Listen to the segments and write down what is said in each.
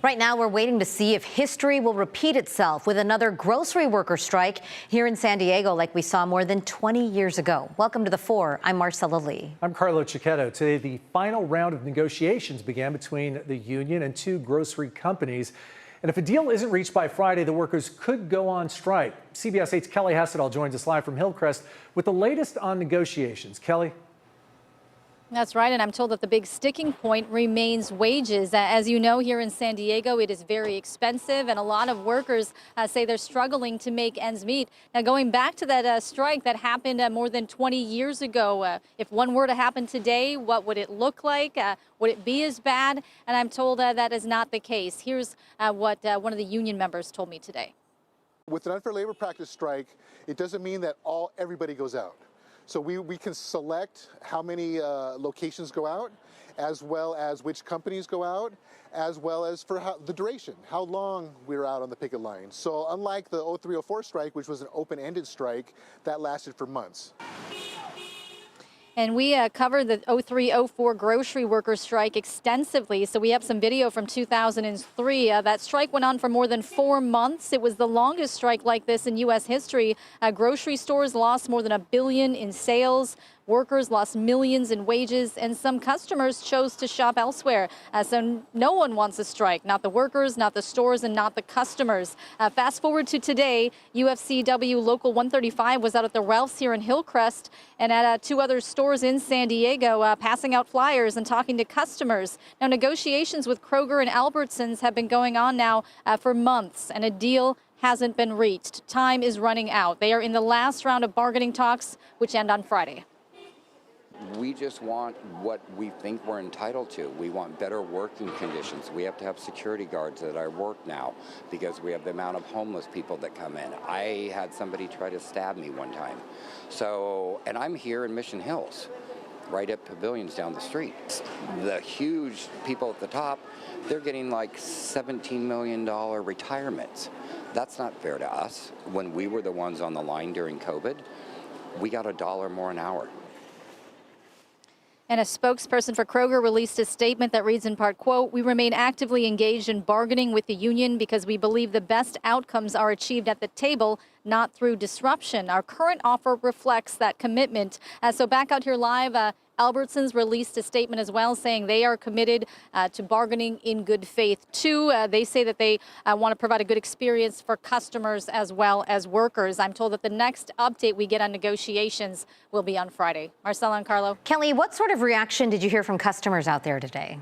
Right now, we're waiting to see if history will repeat itself with another grocery worker strike here in San Diego like we saw more than 20 years ago. Welcome to The 4. I'm Marcella Lee. I'm Carlo Cicchetto. Today, the final round of negotiations began between the union and two grocery companies. And if a deal isn't reached by Friday, the workers could go on strike. CBS 8's Kelly Hessedal joins us live from Hillcrest with the latest on negotiations. Kelly? That's right, and I'm told that the big sticking point remains wages. As you know, here in San Diego, it is very expensive, and a lot of workers say they're struggling to make ends meet. Now, going back to that strike that happened more than 20 years ago, if one were to happen today, what would it look like? Would it be as bad? And I'm told that is not the case. Here's what one of the union members told me today. With an unfair labor practice strike, it doesn't mean that everybody goes out. So we can select how many locations go out, as well as which companies go out, as well as for the duration, how long we're out on the picket line. So unlike the 0304 strike, which was an open-ended strike, that lasted for months. And we covered the 0304 grocery worker strike extensively. So we have some video from 2003. That strike went on for more than 4 months. It was the longest strike like this in U.S. history. Grocery stores lost more than $1 billion in sales. Workers lost millions in wages, and some customers chose to shop elsewhere. So no one wants a strike, not the workers, not the stores, and not the customers. Fast forward to today, UFCW Local 135 was out at the Ralph's here in Hillcrest and at two other stores in San Diego, passing out flyers and talking to customers. Now, negotiations with Kroger and Albertsons have been going on now for months, and a deal hasn't been reached. Time is running out. They are in the last round of bargaining talks, which end on Friday. We just want what we think we're entitled to. We want better working conditions. We have to have security guards at our work now because we have the amount of homeless people that come in. I had somebody try to stab me one time. So, and I'm here in Mission Hills, right at Pavilions down the street. The huge people at the top, they're getting like $17 million retirements. That's not fair to us. When we were the ones on the line during COVID, we got $1 more an hour. And a spokesperson for Kroger released a statement that reads in part, quote, "We remain actively engaged in bargaining with the union because we believe the best outcomes are achieved at the table, not through disruption. Our current offer reflects that commitment." So back out here live, Albertsons released a statement as well saying they are committed to bargaining in good faith, too. They say that they want to provide a good experience for customers as well as workers. I'm told that the next update we get on negotiations will be on Friday. Marcella and Carlo. Kelly, what sort of reaction did you hear from customers out there today?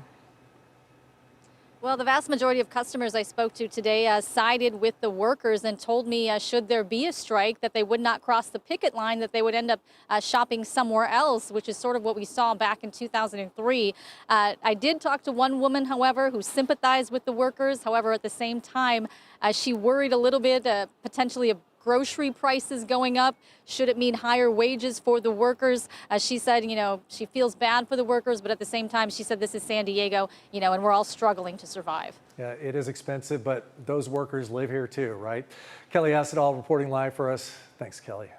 Well, the vast majority of customers I spoke to today sided with the workers and told me should there be a strike that they would not cross the picket line, that they would end up shopping somewhere else, which is sort of what we saw back in 2003. I did talk to one woman, however, who sympathized with the workers. However, at the same time, she worried a little bit, potentially of grocery prices going up. Should it mean higher wages for the workers? She said, she feels bad for the workers, but at the same time, she said this is San Diego, and we're all struggling to survive. Yeah, it is expensive, but those workers live here too, right? Kelly Hessedal reporting live for us. Thanks, Kelly.